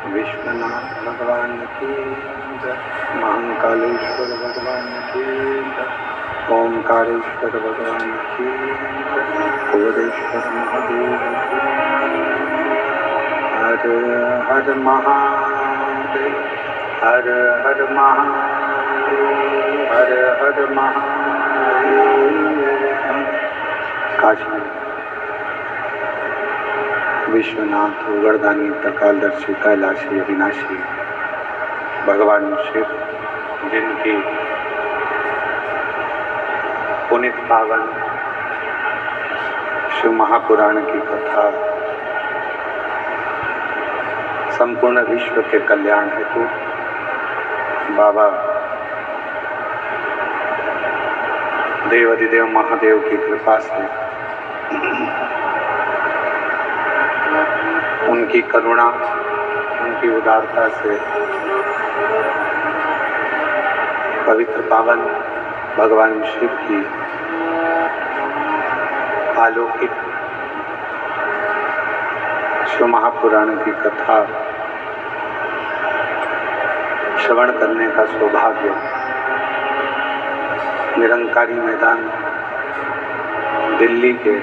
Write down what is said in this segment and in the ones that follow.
विश्वनाथ भगवान की जय, महाकालेश्वर भगवान की जय, ओमकारेश्वर भगवान की जय, भुवनेश्वर महादेव की हर हर महादेव, हर हर महादेव, हर हर महादेव। काशी विश्वनाथ उगरदानी त्रिकालदर्शी कैलाशी अविनाशी भगवान शिव, जिनकी पुनित पावन शिव महापुराण की कथा संपूर्ण विश्व के कल्याण हेतु बाबा देवाधिदेव महादेव की कृपा से, उनकी करुणा, उनकी उदारता से पवित्र पावन भगवान शिव की अलौकिक शिव महापुराण की कथा श्रवण करने का सौभाग्य निरंकारी मैदान दिल्ली के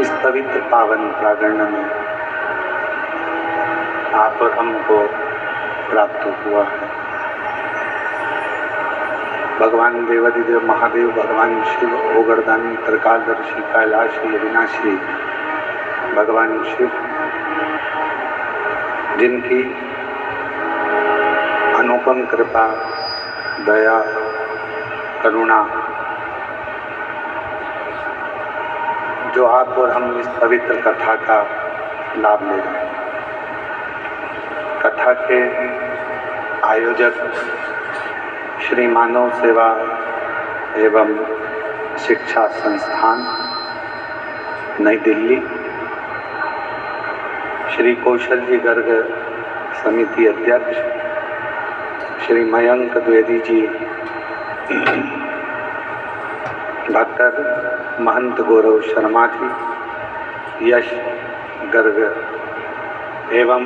इस पवित्र पावन प्रांगण में आप और हमको प्राप्त हुआ है। भगवान देवाधिदेव महादेव, भगवान शिव उगरदानी त्रिकालदर्शी कैलाशी अविनाशी भगवान शिव, जिनकी अनुपम कृपा, दया, करुणा, जो आप और हम इस पवित्र कथा का लाभ ले रहे हैं। कथा के आयोजक श्री मानव सेवा एवं शिक्षा संस्थान नई दिल्ली, श्री कौशल जी गर्ग समिति अध्यक्ष श्री मयंक द्विवेदी जी, डॉक्टर महंत गौरव शर्मा जी, यश गर्ग एवं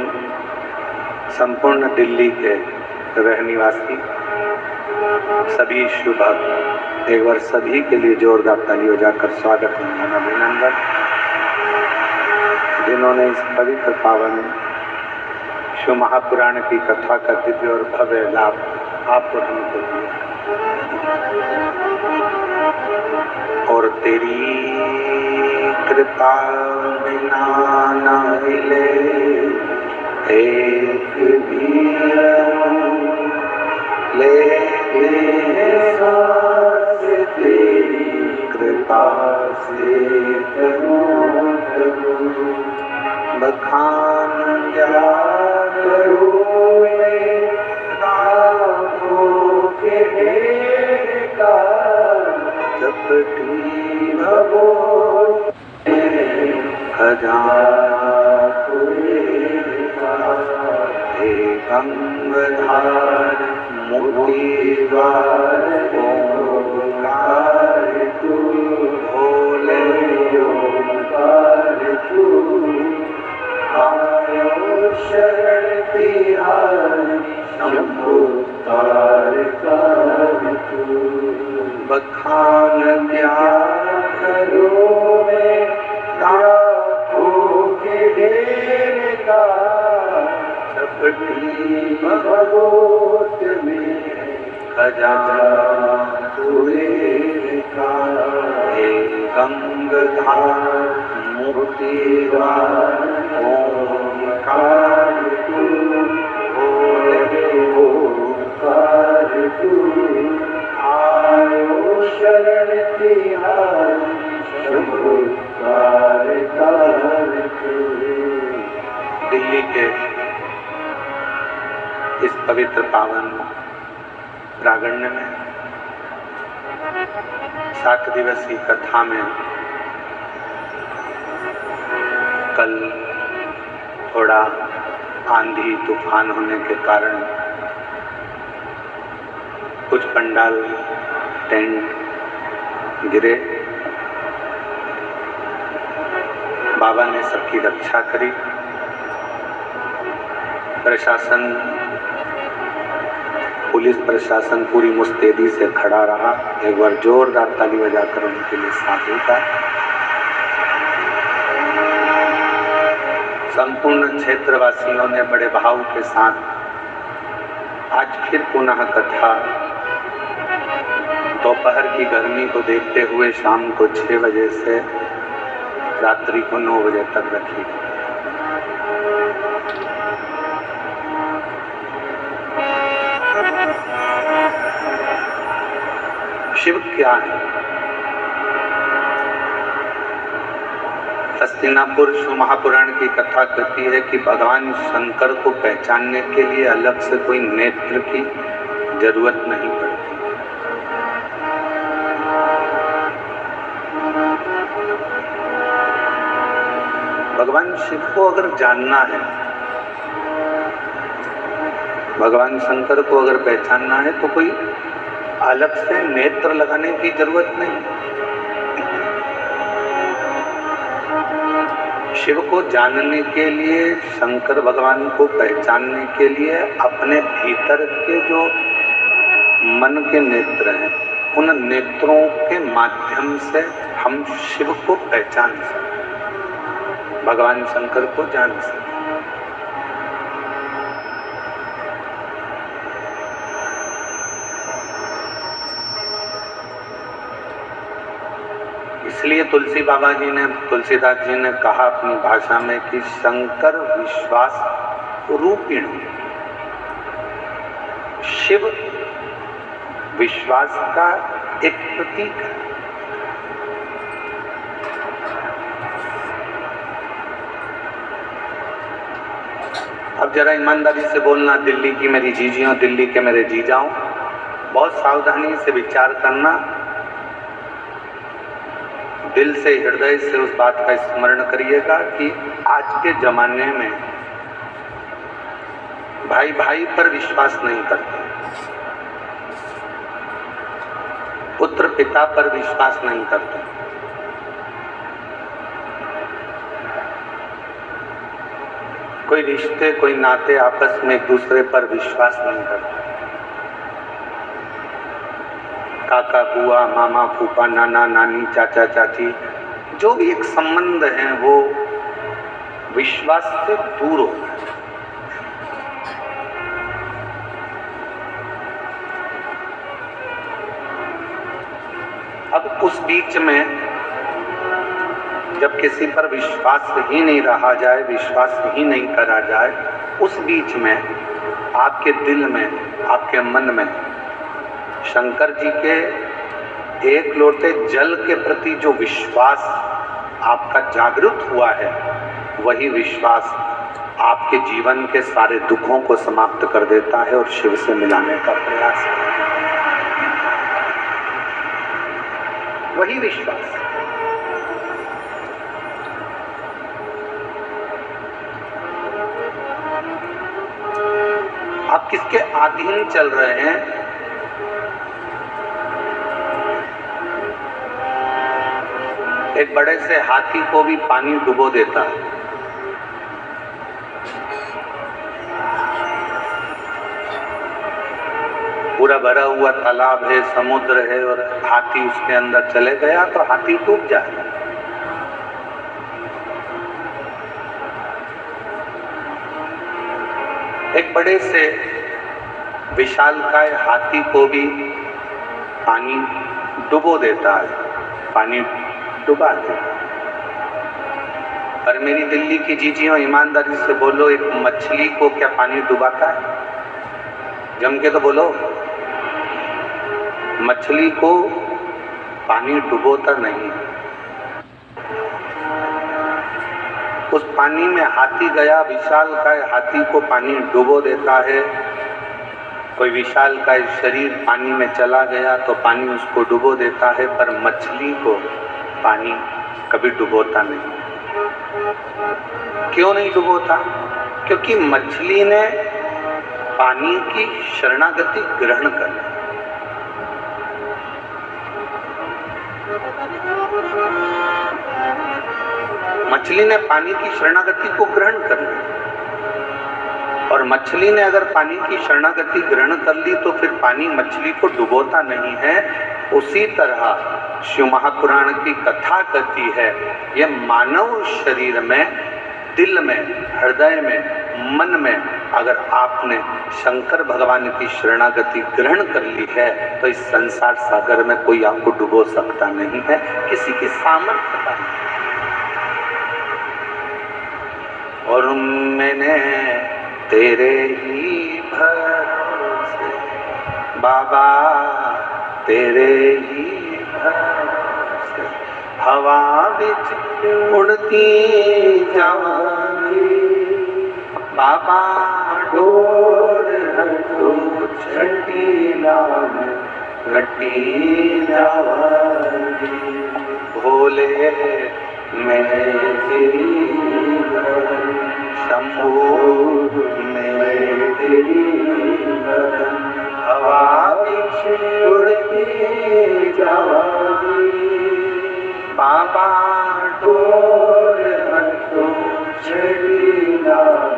संपूर्ण दिल्ली के रहनिवासी सभी शुभ भक्त, एक बार सभी के लिए जोरदार ताली बजाकर स्वागत एवं अभिनंदन। जिन्होंने इस पवित्र पावन शिव महापुराण की कथा का दिव्य और भव्य लाभ आपको हमको दिया, और तेरी कृपा बिना न मिले एक भी लेते सांस, तेरी कृपा से करूं बखान क्या करूं मैं राहों के ढेर का, जपती भगो खजाना हे गंगाधार मुक्तिद्वार ओंकार तू भोले ओंकार तू आयो शरण तिहारी शंभु तारकार तू बखान क्या करो मैं लाखों के ढेर का चपटी भगवत में खजाना तुरे का हे गंगाधार मुक्तिद्वार ओंकार तू भोले ओंकार तू आयो शरण तिहारी शंभु तारकार तू। दिल्ली के इस पवित्र पावन प्रांगण में 7 दिवसीय कथा में कल थोड़ा आंधी तूफान होने के कारण कुछ पंडाल टेंट गिरे। बाबा ने सबकी रक्षा करी। प्रशासन, पुलिस प्रशासन पूरी मुस्तैदी से खड़ा रहा। एक बार जोरदार ताली बजाकर उनके लिए साधु था। संपूर्ण क्षेत्रवासियों ने बड़े भाव के साथ आज फिर पुनः कथा दोपहर की गर्मी को देखते हुए शाम को 6 बजे से रात्रि को 9 बजे तक रखी। शिव क्या है? हस्तिनापुर शिव महापुराण की कथा कहती है कि भगवान शंकर को पहचानने के लिए अलग से कोई नेत्र की जरूरत नहीं पड़ती। भगवान शिव को अगर जानना है, भगवान शंकर को अगर पहचानना है तो कोई अलग से नेत्र लगाने की जरूरत नहीं। शिव को जानने के लिए, शंकर भगवान को पहचानने के लिए अपने भीतर के जो मन के नेत्र हैं, उन नेत्रों के माध्यम से हम शिव को पहचान सकते, भगवान शंकर को जान सकते। इसलिए तुलसीदास जी ने कहा अपनी भाषा में कि शंकर विश्वास रूपिण, शिव विश्वास का एक प्रतीक है। अब जरा ईमानदारी से बोलना, दिल्ली की मेरी जीजियों, दिल्ली के मेरे जीजाओं, बहुत सावधानी से विचार करना। दिल से, हृदय से उस बात का स्मरण करिएगा कि आज के जमाने में भाई भाई पर विश्वास नहीं करता, पुत्र पिता पर विश्वास नहीं करता, कोई रिश्ते, कोई नाते आपस में एक दूसरे पर विश्वास नहीं करता। काका, बुआ, मामा, फूफा, नाना, नानी, चाचा, चाची, जो भी एक संबंध है वो विश्वास से दूर हो गया। अब उस बीच में जब किसी पर विश्वास ही नहीं रहा जाए, विश्वास ही नहीं करा जाए, उस बीच में आपके दिल में, आपके मन में शंकर जी के एक लोटे जल के प्रति जो विश्वास आपका जागृत हुआ है, वही विश्वास आपके जीवन के सारे दुखों को समाप्त कर देता है और शिव से मिलाने का प्रयास है। वही विश्वास। किसके अधीन चल रहे हैं? एक बड़े से हाथी को भी पानी डुबो देता है। पूरा भरा हुआ तालाब है, समुद्र है और हाथी उसके अंदर चले गया तो हाथी डूब जाए। एक बड़े से विशालकाय हाथी को भी पानी डुबो देता है, पानी डुबा देता। पर मेरी दिल्ली की जीजियों, ईमानदारी से बोलो, एक मछली को क्या पानी डुबाता है? जम के तो बोलो। मछली को पानी डुबोता नहीं। उस पानी में हाथी गया, विशालकाय हाथी को पानी डुबो देता है। कोई विशालकाय शरीर पानी में चला गया तो पानी उसको डुबो देता है, पर मछली को पानी कभी डुबोता नहीं। क्यों नहीं डुबोता? क्योंकि मछली ने पानी की शरणागति ग्रहण कर ली। मछली ने पानी की शरणागति को ग्रहण कर ली, और मछली ने अगर पानी की शरणागति ग्रहण कर ली तो फिर पानी मछली को डुबोता नहीं है। उसी तरह शिव महापुराण की कथा कहती है, ये मानव शरीर में, दिल में, हृदय में, मन में अगर आपने शंकर भगवान की शरणागति ग्रहण कर ली है तो इस संसार सागर में कोई आपको डुबो सकता नहीं है, किसी की सामर्थ्य का नहीं। और मैंने तेरे ही भरोसे बाबा, तेरे ही भरोसे हवा बिच उड़ती जाऊंगी बाबा, डोर हटो छठी नाम घटी जाऊंगी। भोले मैं तेरी शंभू मैं तेरी हवा बिच उड़ती जाऊंगी बाबा, डोर हटो छठी नाम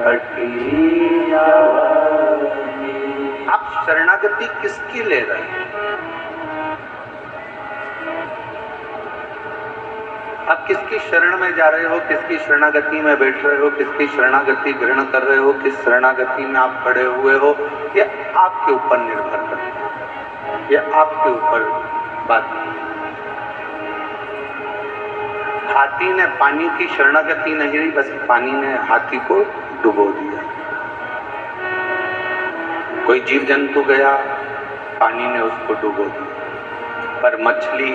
घटी जाऊंगी। आप शरणागति किसकी ले रहे हैं? आप किसकी शरण में जा रहे हो? किसकी शरणागति में बैठ रहे हो? किसकी शरणागति ग्रहण कर रहे हो? किस शरणागति में आप खड़े हुए हो? ये आपके ऊपर निर्भर करता है, ये आपके ऊपर बात है। हाथी ने पानी की शरणागति नहीं ली, बस पानी ने हाथी को डुबो दिया। कोई जीव जंतु गया, पानी ने उसको डुबो दिया। पर मछली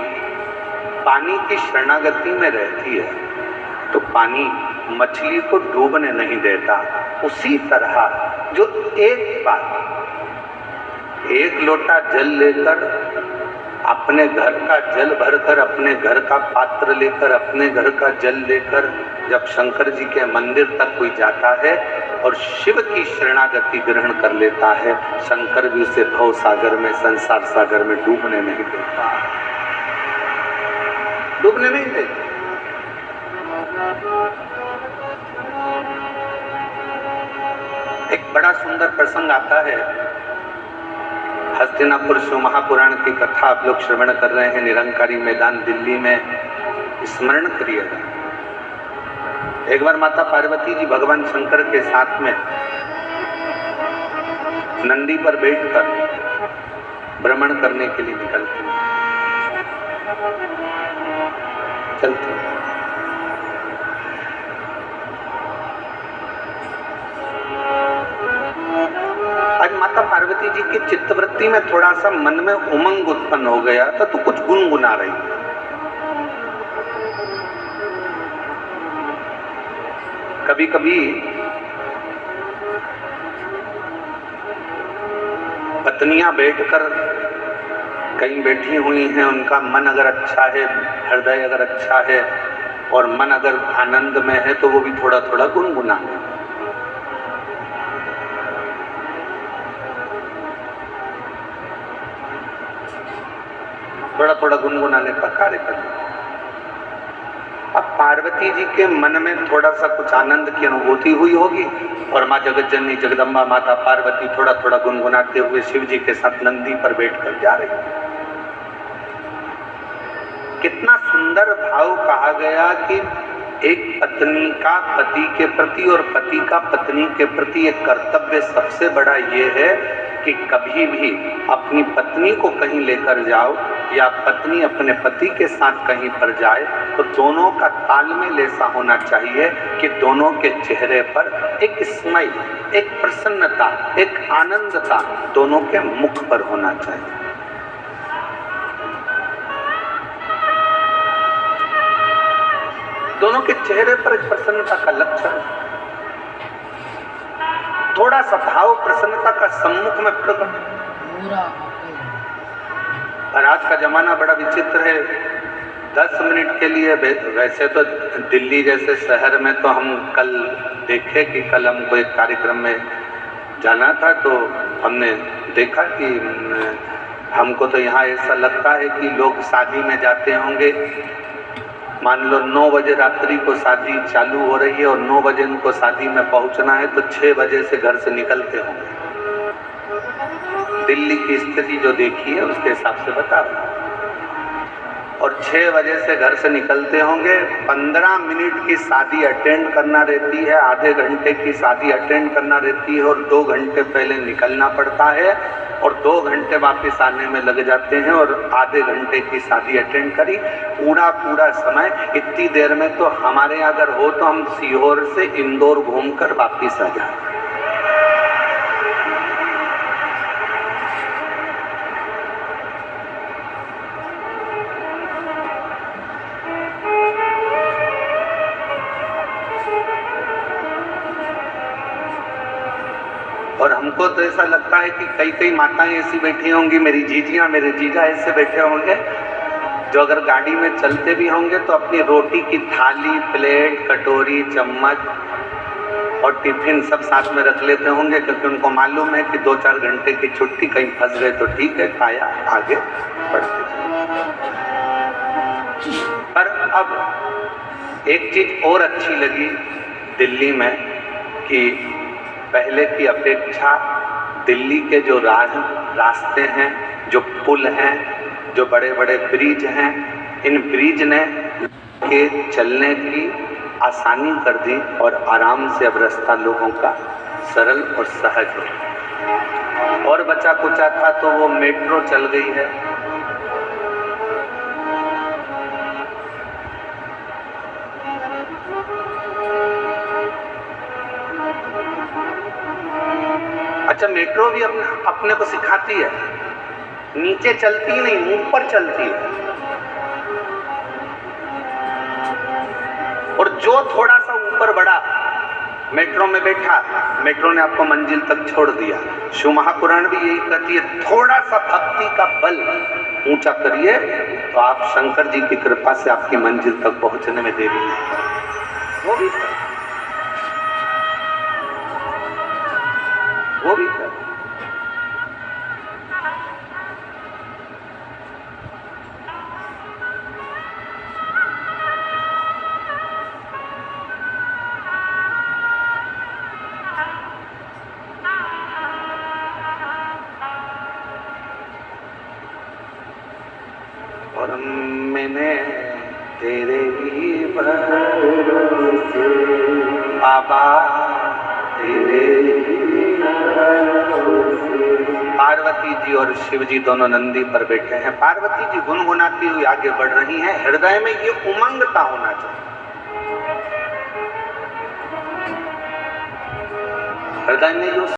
पानी की शरणागति में रहती है तो पानी मछली को डूबने नहीं देता। उसी तरह जो एक बार एक लोटा जल लेकर, अपने घर का जल भरकर, अपने घर का पात्र लेकर, अपने घर का जल लेकर जब शंकर जी के मंदिर तक कोई जाता है और शिव की शरणागति ग्रहण कर लेता है, शंकर भी उसे भव सागर में, संसार सागर में डूबने नहीं देता, डूबने नहीं देता। एक बड़ा सुंदर प्रसंग आता है, हस्तिनापुर शिव महापुराण की कथा आप लोग श्रवण कर रहे हैं, निरंकारी मैदान दिल्ली में, स्मरण करिएगा। एक बार माता पार्वती जी भगवान शंकर के साथ में नंदी पर बैठकर भ्रमण करने के लिए निकलते हैं, चलते हैं। आज माता पार्वती जी की चित्तवृत्ति में थोड़ा सा मन में उमंग उत्पन्न हो गया था, तो कुछ गुनगुना रही। कभी कभी पत्नियां बैठकर कहीं बैठी हुई हैं, उनका मन अगर अच्छा है, हृदय अगर अच्छा है और मन अगर आनंद में है तो वो भी थोड़ा थोड़ा गुनगुना। थोड़ा थोड़ा गुनगुनाने का कार्य करना। अब पार्वती जी के मन में थोड़ा सा कुछ आनंद की अनुभूति हुई होगी और माँ जगत जननी जगदम्बा माता पार्वती थोड़ा थोड़ा गुनगुनाते हुए शिव जी के साथ नंदी पर बैठकर जा रही। कितना सुंदर भाव कहा गया कि एक पत्नी का पति के प्रति और पति का पत्नी के प्रति एक कर्तव्य सबसे बड़ा ये है कि कभी भी अपनी पत्नी को कहीं लेकर जाओ या पत्नी अपने पति के साथ कहीं पर जाए तो दोनों का तालमेल ऐसा होना चाहिए कि दोनों के चेहरे पर एक स्माइल, एक प्रसन्नता, एक आनंदता दोनों के मुख पर होना चाहिए। दोनों के चेहरे पर एक प्रसन्नता का लक्षण, थोड़ा सा भाव प्रसन्नता का सम्मुख में प्रकट। और आज का जमाना बड़ा विचित्र है। 10 मिनट के लिए, वैसे तो दिल्ली जैसे शहर में तो हम कल देखे कि कल हमको एक कार्यक्रम में जाना था तो हमने देखा कि हमको तो यहाँ ऐसा लगता है कि लोग शादी में जाते होंगे, मान लो 9 बजे रात्रि को शादी चालू हो रही है और 9 बजे उनको शादी में पहुंचना है तो 6 बजे से घर से निकलते होंगे। दिल्ली की स्थिति जो देखी है उसके हिसाब से बता रहा हूं। और 6 बजे से घर से निकलते होंगे, 15 मिनट की शादी अटेंड करना रहती है, आधे घंटे की शादी अटेंड करना रहती है और 2 घंटे पहले निकलना पड़ता है और 2 घंटे वापस आने में लग जाते हैं और आधे घंटे की शादी अटेंड करी। पूरा समय इतनी देर में तो हमारे अगर हो तो हम सीहोर से इंदौर घूमकर वापस आ जाए। और हमको तो ऐसा लगता है कि कई माताएं ऐसी बैठी होंगी, मेरी जीजियां मेरे जीजा ऐसे बैठे होंगे जो अगर गाड़ी में चलते भी होंगे तो अपनी रोटी की थाली, प्लेट, कटोरी, चम्मच और टिफिन सब साथ में रख लेते होंगे क्योंकि उनको मालूम है कि 2-4 घंटे की छुट्टी, कहीं फंस गए तो ठीक है, खाया आगे बढ़ते। पर अब एक चीज और अच्छी लगी दिल्ली में कि पहले की अपेक्षा दिल्ली के जो रास्ते हैं, जो पुल हैं, जो बड़े बड़े ब्रिज हैं, इन ब्रिज ने के चलने की आसानी कर दी और आराम से अब रास्ता लोगों का सरल और सहज हो। और बचा कुचा था तो वो मेट्रो चल गई है। अच्छा, मेट्रो भी अपने को सिखाती है, नीचे चलती नहीं, ऊपर चलती है। और जो थोड़ा सा ऊपर बढ़ा, मेट्रो में बैठा, मेट्रो ने आपको मंजिल तक छोड़ दिया। शिव महापुराण भी यही कहती है, थोड़ा सा भक्ति का बल ऊंचा करिए तो आप शंकर जी की कृपा से आपकी मंजिल तक पहुंचने में देरी नहीं। वो भी और मैंने तेरे ही भरोसे बाबा, तेरे ही भरोसे। पार्वती जी और शिव जी दोनों नंदी पर बैठे हैं। पार्वती जी गुनगुनाती हुई आगे बढ़ रही हैं। हृदय में ये उमंगता होना चाहिए, हृदय में जो